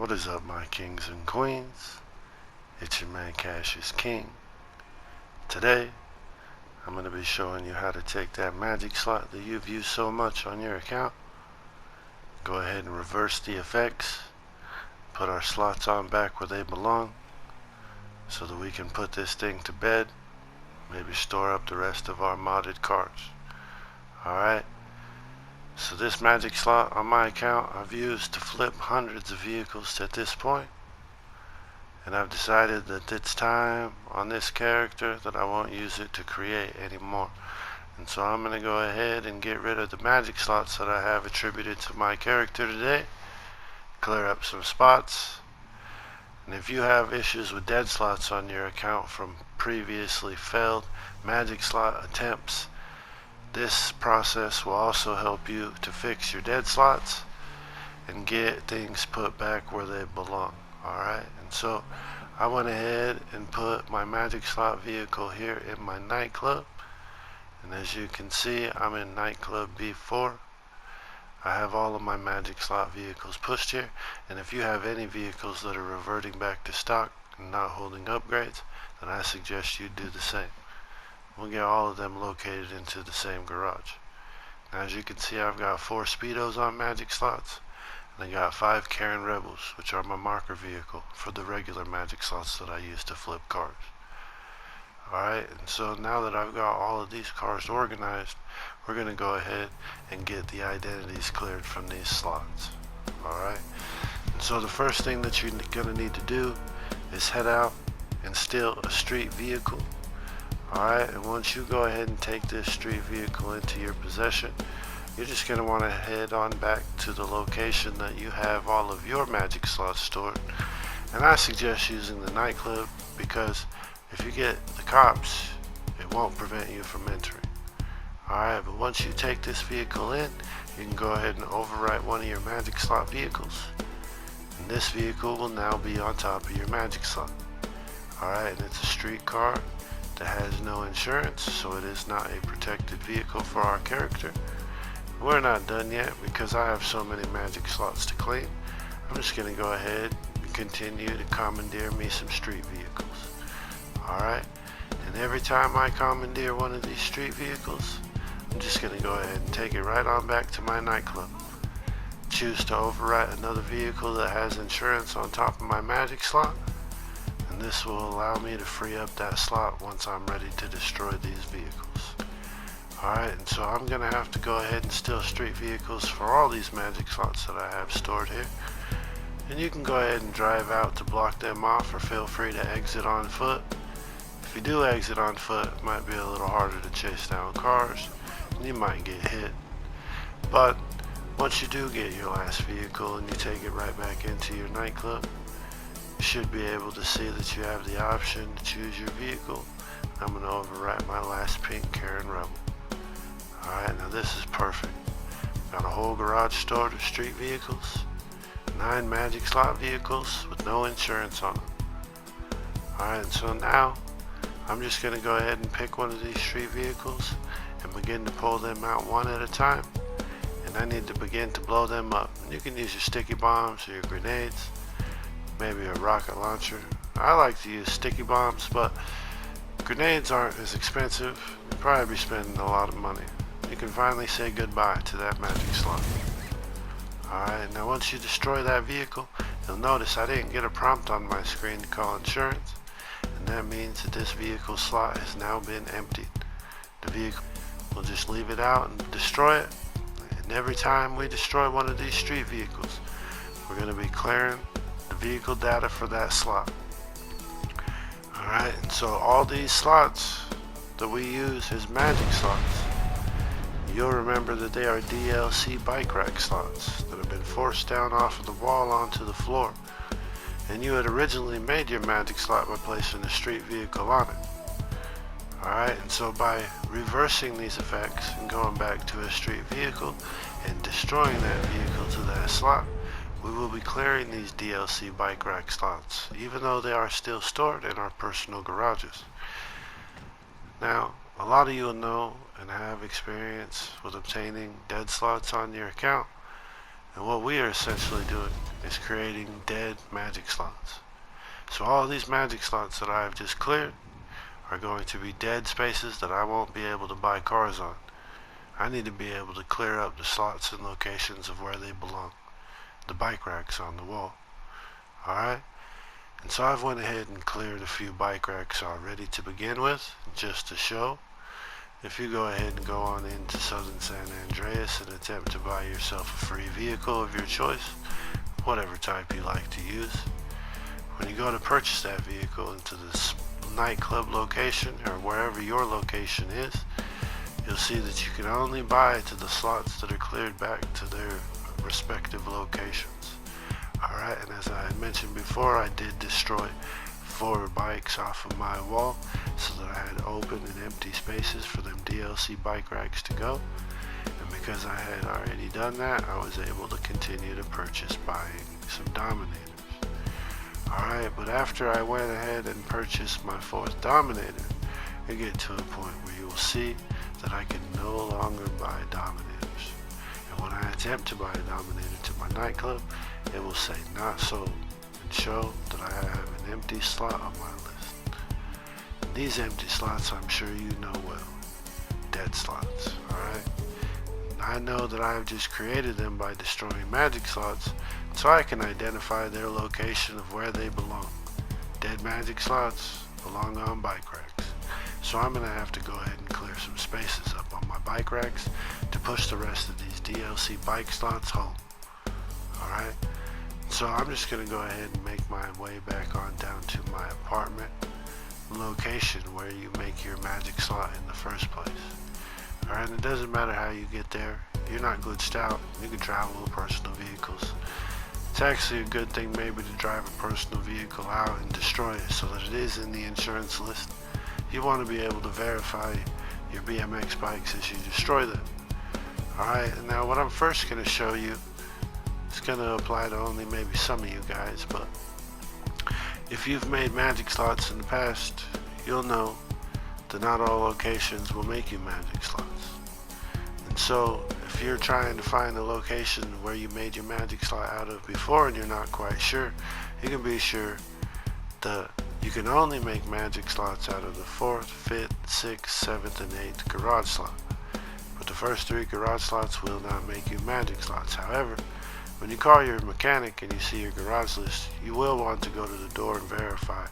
What is up, my kings and queens? It's your man Cassius King. Today I'm going to be showing you how to take that magic slot that you've used so much on your account, go ahead and reverse the effects, put our slots on back where they belong so that we can put this thing to bed, maybe store up the rest of our modded cards. Alright, so this magic slot on my account I've used to flip hundreds of vehicles at this point, and I've decided that it's time on this character that I won't use it to create anymore. And so I'm going to go ahead and get rid of the magic slots that I have attributed to my character today, clear up some spots. And if you have issues with dead slots on your account from previously failed magic slot attempts, this process will also help you to fix your dead slots and get things put back where they belong. Alright, and so I went ahead and put my magic slot vehicle here in my nightclub, and as you can see, I'm in nightclub B4. I have all of my magic slot vehicles pushed here, and if you have any vehicles that are reverting back to stock and not holding upgrades, then I suggest you do the same. We'll get all of them located into the same garage. Now, as you can see, I've got 4 Speedos on magic slots, and I got 5 Karen Rebels, which are my marker vehicle for the regular magic slots that I use to flip cars. Alright, and so now that I've got all of these cars organized, we're going to go ahead and get the identities cleared from these slots. Alright, and so the first thing that you're going to need to do is head out and steal a street vehicle. Alright, and once you go ahead and take this street vehicle into your possession, you're just going to want to head on back to the location that you have all of your magic slots stored. And I suggest using the nightclub, because if you get the cops, it won't prevent you from entering. Alright, but once you take this vehicle in, you can go ahead and overwrite one of your magic slot vehicles, and this vehicle will now be on top of your magic slot. Alright, and it's a street car that has no insurance, so it is not a protected vehicle for our character. We're not done yet because I have so many magic slots to clean. I'm just going to go ahead and continue to commandeer me some street vehicles. Alright, and every time I commandeer one of these street vehicles, I'm just going to go ahead and take it right on back to my nightclub. Choose to overwrite another vehicle that has insurance on top of my magic slot, and this will allow me to free up that slot once I'm ready to destroy these vehicles. Alright, and so I'm going to have to go ahead and steal street vehicles for all these magic slots that I have stored here. And you can go ahead and drive out to block them off, or feel free to exit on foot. If you do exit on foot, it might be a little harder to chase down cars, and you might get hit. But once you do get your last vehicle and you take it right back into your nightclub, you should be able to see that you have the option to choose your vehicle. I'm going to overwrite my last pink Karen Rebel. Alright, now this is perfect. Got a whole garage stored of street vehicles, 9 magic slot vehicles with no insurance on them. Alright, so now I'm just going to go ahead and pick one of these street vehicles and begin to pull them out one at a time. And I need to begin to blow them up. And you can use your sticky bombs or your grenades, maybe a rocket launcher. I like to use sticky bombs, but grenades aren't as expensive. You'll probably be spending a lot of money. You can finally say goodbye to that magic slot. Alright, now once you destroy that vehicle, you'll notice I didn't get a prompt on my screen to call insurance, and that means that this vehicle slot has now been emptied. The vehicle, we'll just leave it out and destroy it, and every time we destroy one of these street vehicles, we're going to be clearing the vehicle data for that slot. Alright, and so all these slots that we use as magic slots, you'll remember that they are DLC bike rack slots that have been forced down off of the wall onto the floor, and you had originally made your magic slot by placing a street vehicle on it. Alright, and so by reversing these effects and going back to a street vehicle and destroying that vehicle to that slot, we will be clearing these DLC bike rack slots, even though they are still stored in our personal garages. Now, a lot of you will know and have experience with obtaining dead slots on your account, And what we are essentially doing is creating dead magic slots. So all these magic slots that I have just cleared are going to be dead spaces that I won't be able to buy cars on. I need to be able to clear up the slots and locations of where they belong. The bike racks on the wall. Alright? And so I've went ahead and cleared a few bike racks already to begin with, just to show. If you go ahead and go on into Southern San Andreas and attempt to buy yourself a free vehicle of your choice, whatever type you like to use, when you go to purchase that vehicle into this nightclub location or wherever your location is, you'll see that you can only buy to the slots that are cleared back to their respective locations. Alright, and as I had mentioned before, I did destroy 4 bikes off of my wall so that I had open and empty spaces for them DLC bike racks to go. And because I had already done that, I was able to continue to purchase buying some Dominators. Alright, but after I went ahead and purchased my 4th Dominator, you get to a point where you will see that I can no longer buy Dominators. And when I attempt to buy a Dominator to my nightclub, it will say not sold and show that I have an empty slot on my list. And these empty slots, I'm sure you know well. Deadslots, alright? I know that I have just created them by destroying magic slots, so I can identify their location of where they belong. Dead magic slots belong on bike racks. So I'm going to have to go ahead and clear some spaces up on my bike racks to push the rest of these DLC bike slots home. Alright? So I'm just going to go ahead and make my way back on down to my apartment location where you make your magic slot in the first place. Alright, and it doesn't matter how you get there. You're not glitched out. You can travel with personal vehicles. It's actually a good thing maybe to drive a personal vehicle out and destroy it so that it is in the insurance list. You want to be able to verify your BMX bikes as you destroy them. Alright, and now what I'm first going to show you is going to apply to only maybe some of you guys, but if you've made magic slots in the past, you'll know that not all locations will make you magic slots. And so if you're trying to find the location where you made your magic slot out of before and you're not quite sure, you can be sure that you can only make magic slots out of the 4th, 5th, 6th, 7th, and 8th garage slot. But the first 3 garage slots will not make you magic slots. However, when you call your mechanic and you see your garage list, you will want to go to the door and verify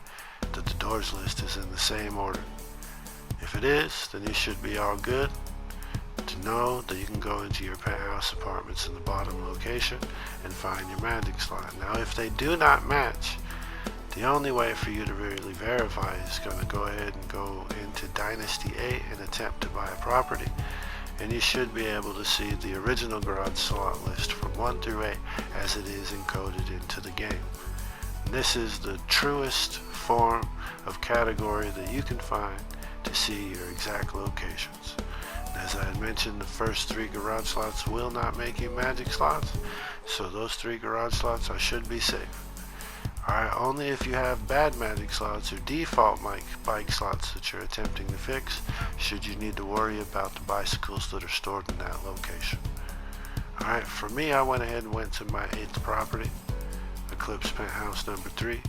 that the doors list is in the same order. If it is, then you should be all good to know that you can go into your penthouse apartments in the bottom location and find your magic slot. Now if they do not match, the only way for you to really verify is going to go ahead and go into Dynasty 8 and attempt to buy a property. And you should be able to see the original garage slot list from 1 through 8 as it is encoded into the game. And this is the truest form of category that you can find to see your exact locations. And as I had mentioned, the first 3 garage slots will not make you magic slots, so those 3 garage slots I should be safe. Alright, only if you have bad magic slots or default bike slots that you're attempting to fix should you need to worry about the bicycles that are stored in that location. Alright, for me, I went ahead and went to my 8th property, Eclipse Penthouse number 3.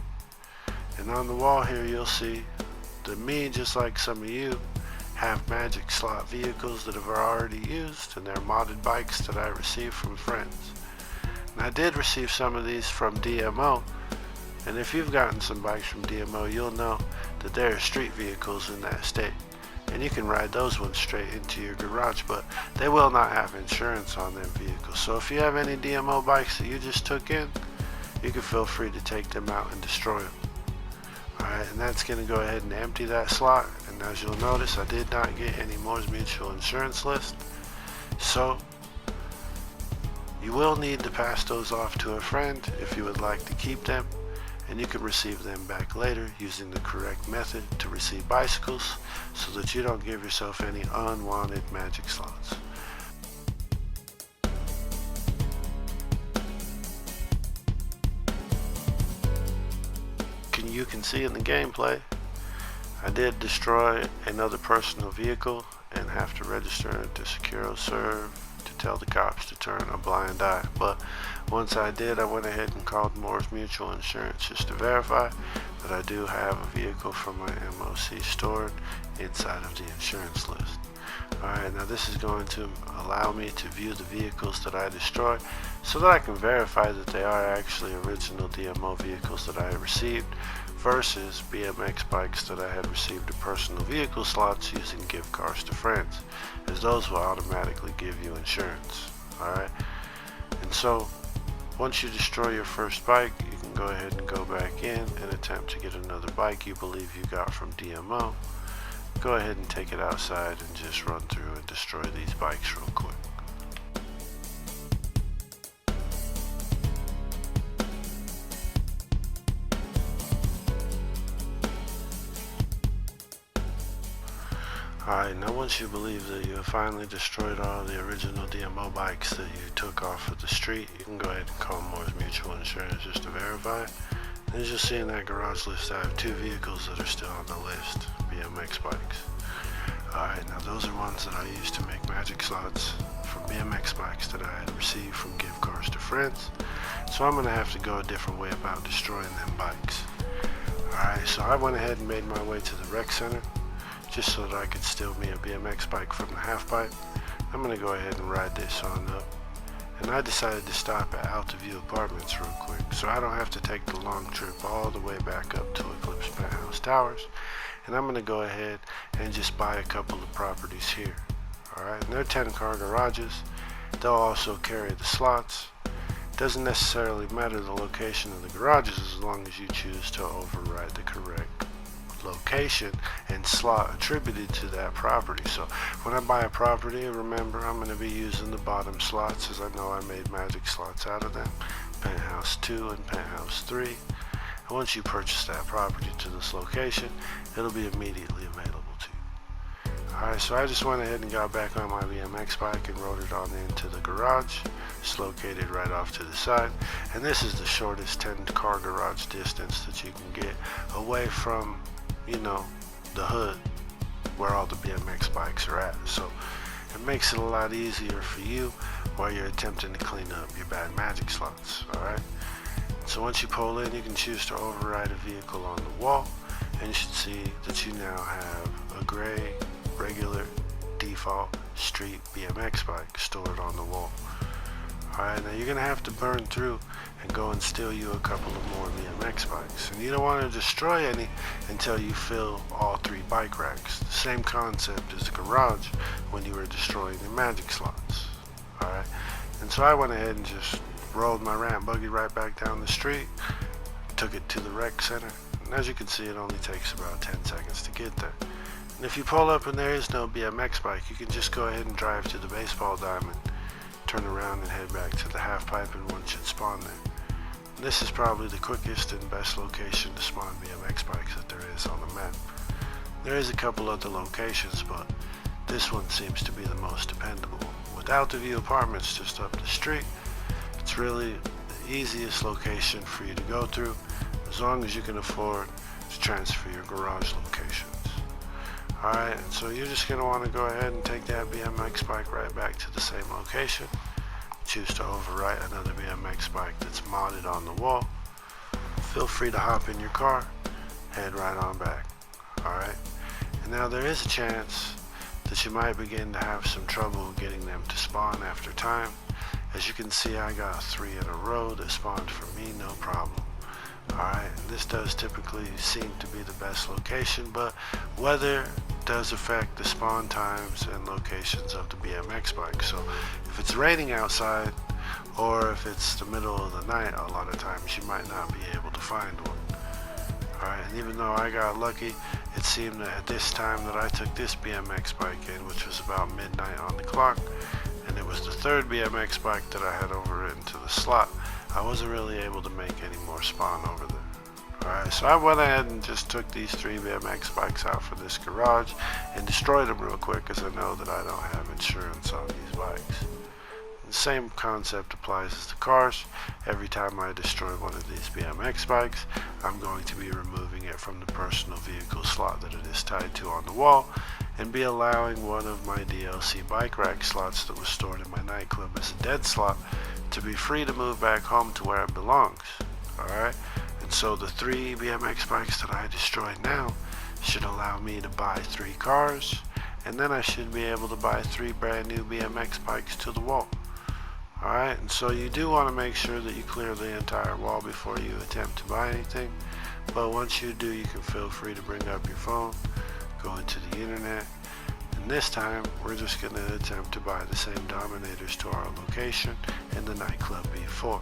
And on the wall here you'll see that me, just like some of you, have magic slot vehicles that have already used, and they're modded bikes that I received from friends. And I did receive some of these from DMO, and if you've gotten some bikes from DMO, you'll know that there are street vehicles in that state, and you can ride those ones straight into your garage, but they will not have insurance on them vehicles. So if you have any DMO bikes that you just took in, you can feel free to take them out and destroy them. Alright, and that's going to go ahead and empty that slot. And as you'll notice, I did not get any Moore's Mutual insurance list. So you will need to pass those off to a friend if you would like to keep them. And you can receive them back later using the correct method to receive bicycles so that you don't give yourself any unwanted magic slots. You can see in the gameplay, I did destroy another personal vehicle and have to register to SecuroServe to tell the cops to turn a blind eye. But once I did, I went ahead and called Moore's Mutual Insurance just to verify that I do have a vehicle from my MOC stored inside of the insurance list. Alright, now this is going to allow me to view the vehicles that I destroy so that I can verify that they are actually original DMO vehicles that I have received versus BMX bikes that I had received in personal vehicle slots using gift cards to friends, as those will automatically give you insurance. Alright, and so once you destroy your first bike, you can go ahead and go back in and attempt to get another bike you believe you got from DMO. Go ahead and take it outside and just run through and destroy these bikes real quick. Alright, now once you believe that you have finally destroyed all the original DMO bikes that you took off of the street, you can go ahead and call Moore's Mutual Insurance just to verify. And as you'll see in that garage list, I have 2 vehicles that are still on the list, BMX bikes. Alright, now those are ones that I used to make magic slots from BMX bikes that I had received from gift cards to friends. So I'm going to have to go a different way about destroying them bikes. Alright, so I went ahead and made my way to the rec center just so that I could steal me a BMX bike from the half pipe. I'm going to go ahead and ride this on up. And I decided to stop at Altaview Apartments real quick so I don't have to take the long trip all the way back up to Eclipse Penthouse Towers. And I'm going to go ahead and just buy a couple of properties here. Alright, and they're 10-car garages. They'll also carry the slots. Doesn't necessarily matter the location of the garages as long as you choose to override the correct location and slot attributed to that property. So when I buy a property, remember I'm going to be using the bottom slots as I know I made magic slots out of them. Penthouse 2 and Penthouse 3. And once you purchase that property to this location, it'll be immediately available to you. Alright, so I just went ahead and got back on my BMX bike and rode it on into the garage. It's located right off to the side. And this is the shortest 10-car garage distance that you can get away from, you know, the hood where all the BMX bikes are at. So it makes it a lot easier for you while you're attempting to clean up your bad magic slots. Alright, so once you pull in, you can choose to override a vehicle on the wall, and you should see that you now have a gray regular default street BMX bike stored on the wall. Alright, now you're gonna have to burn through and go and steal you a couple of more BMX bikes. And you don't want to destroy any until you fill all 3 bike racks. The same concept as the garage when you were destroying the magic slots. Alright, and so I went ahead and just rolled my ramp buggy right back down the street, took it to the rec center, and as you can see, it only takes about 10 seconds to get there. And if you pull up and there is no BMX bike, you can just go ahead and drive to the baseball diamond, turn around and head back to the half pipe, and one should spawn there. And this is probably the quickest and best location to spawn BMX bikes that there is on the map. There is a couple other locations, but this one seems to be the most dependable. With Altaview Apartments just up the street, it's really the easiest location for you to go through as long as you can afford to transfer your garage locations. Alright, and so you're just going to want to go ahead and take that BMX bike right back to the same location. Choose to overwrite another BMX bike that's modded on the wall. Feel free to hop in your car, head right on back. Alright, and now there is a chance that you might begin to have some trouble getting them to spawn after time. As you can see, I got 3 in a row that spawned for me, no problem. Alright, and this does typically seem to be the best location, but weather does affect the spawn times and locations of the BMX bike. So if it's raining outside or if it's the middle of the night, a lot of times you might not be able to find one. Alright, and even though I got lucky, it seemed that at this time that I took this BMX bike in, which was about midnight on the clock, and it was the 3rd BMX bike that I had overwritten to the slot, I wasn't really able to make any more spawn over there. Alright, so I went ahead and just took these 3 BMX bikes out for this garage and destroyed them real quick because I know that I don't have insurance on these bikes. The same concept applies as the cars. Every time I destroy one of these BMX bikes, I'm going to be removing it from the personal vehicle slot that it is tied to on the wall and be allowing one of my DLC bike rack slots that was stored in my nightclub as a dead slot to be free to move back home to where it belongs. Alright? And so the 3 BMX bikes that I destroyed now should allow me to buy 3 cars, and then I should be able to buy 3 brand new BMX bikes to the wall. Alright, and so you do want to make sure that you clear the entire wall before you attempt to buy anything. But once you do, you can feel free to bring up your phone, go into the internet, and this time we're just going to attempt to buy the same Dominators to our location in the nightclub B4.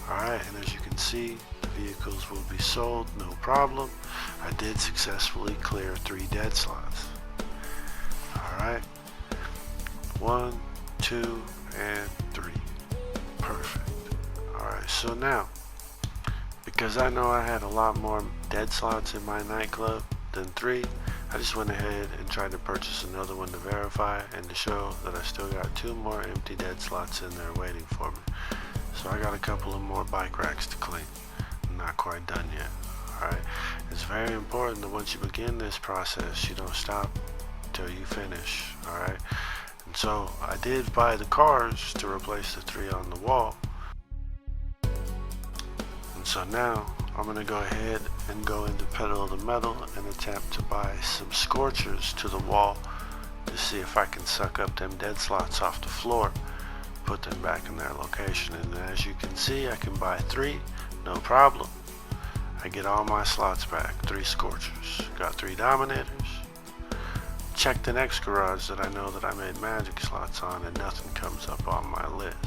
Alright, and as you can see, the vehicles will be sold, no problem. I did successfully clear 3 dead slots. Alright, 1, 2, and 3. Perfect. Alright, so now, because I know I had a lot more dead slots in my nightclub than 3, I just went ahead and tried to purchase another one to verify and to show that I still got 2 more empty dead slots in there waiting for me. So I got a couple of more bike racks to clean. I'm not quite done yet. Alright, it's very important that once you begin this process, you don't stop until you finish. Alright, and so I did buy the cars to replace the 3 on the wall. And so now I'm going to go ahead and go into Pedal to the Metal and attempt to buy some Scorchers to the wall to see if I can suck up them dead slots off the floor, put them back in their location. And as you can see, I can buy 3, no problem. I get all my slots back, 3 Scorchers, got 3 Dominators. Check the next garage that I know that I made magic slots on, and nothing comes up on my list.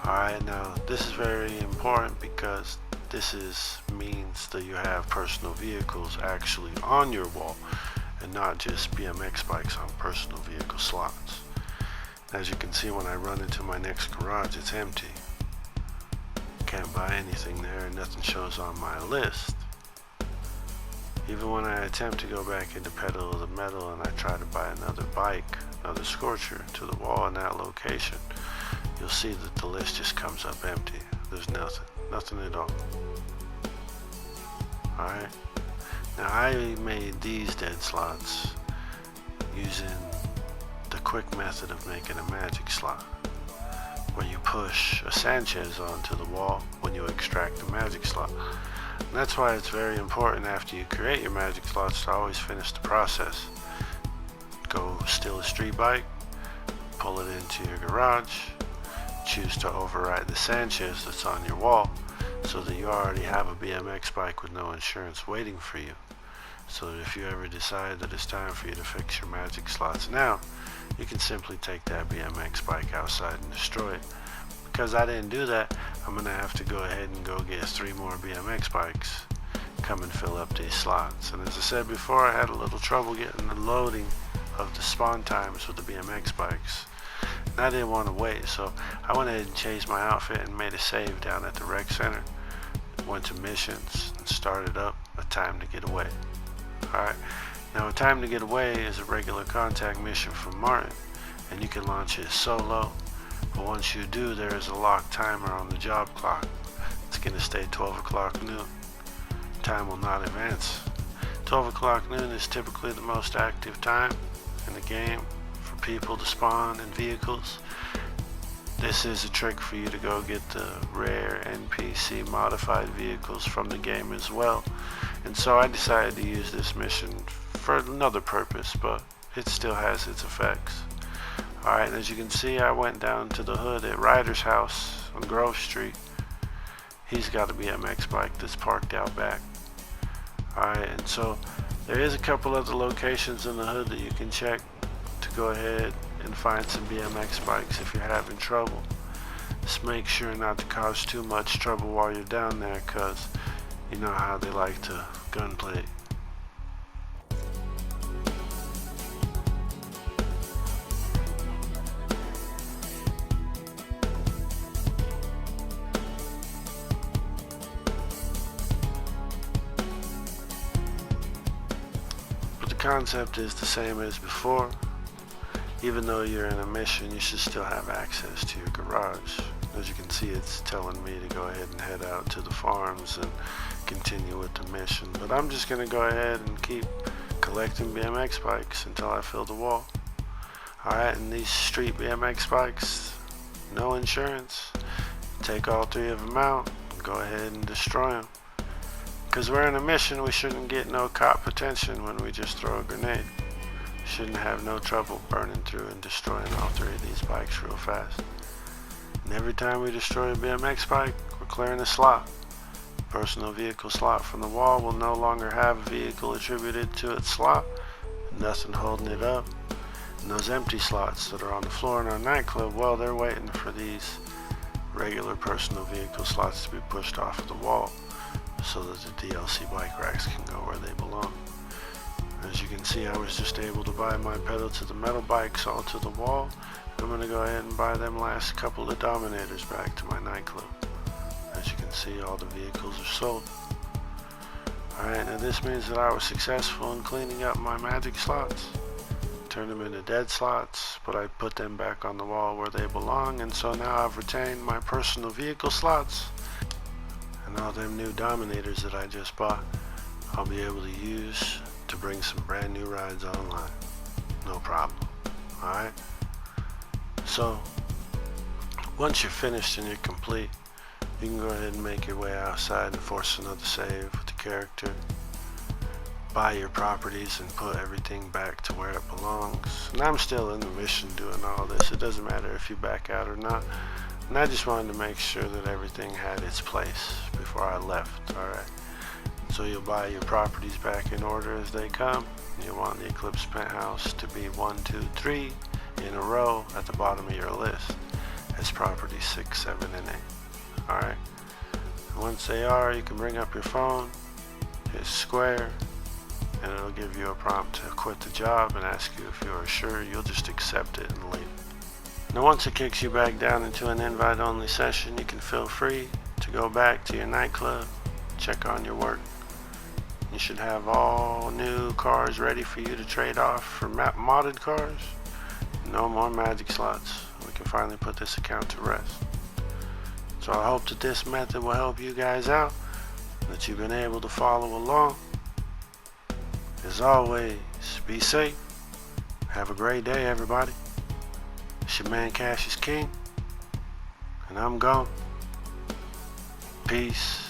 Alright, now this is very important because this means that you have personal vehicles actually on your wall and not just BMX bikes on personal vehicle slots. As you can see, when I run into my next garage, it's empty. Can't buy anything there, and nothing shows on my list. Even when I attempt to go back into Pedal to the Metal and I try to buy another bike, another Scorcher to the wall in that location, you'll see that the list just comes up empty. There's nothing at all. Alright, now I made these dead slots using the quick method of making a magic slot, where you push a Sanchez onto the wall when you extract the magic slot. And that's why it's very important after you create your magic slots to always finish the process. Go steal a street bike, pull it into your garage, choose to override the Sanchez that's on your wall so that you already have a BMX bike with no insurance waiting for you. So that if you ever decide that it's time for you to fix your magic slots now, you can simply take that BMX bike outside and destroy it. Because I didn't do that, I'm going to have to go ahead and go get 3 more BMX bikes, come and fill up these slots. And as I said before, I had a little trouble getting the loading of the spawn times with the BMX bikes. And I didn't want to wait, so I went ahead and changed my outfit and made a save down at the rec center. Went to missions and started up A Time to Get Away. Alright, now A Time to Get Away is a regular contact mission from Martin, and you can launch it solo. But once you do, there is a locked timer on the job clock. It's going to stay 12 o'clock noon. Time will not advance. 12 o'clock noon is typically the most active time in the game for people to spawn in vehicles. This is a trick for you to go get the rare NPC modified vehicles from the game as well. And so I decided to use this mission for another purpose, but it still has its effects. Alright, and as you can see, I went down to the hood at Ryder's house on Grove Street. He's got a BMX bike that's parked out back. Alright, and so there is a couple other locations in the hood that you can check to go ahead and find some BMX bikes if you're having trouble. Just make sure not to cause too much trouble while you're down there, because you know how they like to gunplay. But the concept is the same as before. Even though you're in a mission, you should still have access to your garage. As you can see, it's telling me to go ahead and head out to the farms and continue with the mission. But I'm just going to go ahead and keep collecting BMX bikes until I fill the wall. Alright, and these street BMX bikes, no insurance. Take all 3 of them out and go ahead and destroy them. Because we're in a mission, we shouldn't get no cop attention when we just throw a grenade. Shouldn't have no trouble burning through and destroying all 3 of these bikes real fast. And every time we destroy a BMX bike, we're clearing a slot. Personal vehicle slot from the wall will no longer have a vehicle attributed to its slot, nothing holding it up. And those empty slots that are on the floor in our nightclub, well, they're waiting for these regular personal vehicle slots to be pushed off of the wall so that the DLC bike racks can go where they belong. As you can see, I was just able to buy my pedal to the metal bikes all to the wall. I'm going to go ahead and buy them last couple of Dominators back to my nightclub. As you can see, all the vehicles are sold. Alright, now this means that I was successful in cleaning up my magic slots. Turned them into Deadslots, but I put them back on the wall where they belong, and so now I've retained my personal vehicle slots. And all them new Dominators that I just bought, I'll be able to use to bring some brand new rides online. No problem. Alright? So, once you're finished and you're complete, you can go ahead and make your way outside and force another save with the character. Buy your properties and put everything back to where it belongs. And I'm still in the mission doing all this. It doesn't matter if you back out or not. And I just wanted to make sure that everything had its place before I left. Alright. So you'll buy your properties back in order as they come. You want the Eclipse Penthouse to be 1, 2, 3 in a row at the bottom of your list as properties 6, 7, and 8. Alright. Once they are, you can bring up your phone, hit square, and it'll give you a prompt to quit the job and ask you if you are sure. You'll just accept it and leave. Now once it kicks you back down into an invite only session, you can feel free to go back to your nightclub, check on your work. You should have all new cars ready for you to trade off for modded cars. No more magic slots. We can finally put this account to rest. So I hope that this method will help you guys out, that you've been able to follow along. As always, be safe. Have a great day, everybody. It's your man Cash is King, and I'm gone. Peace.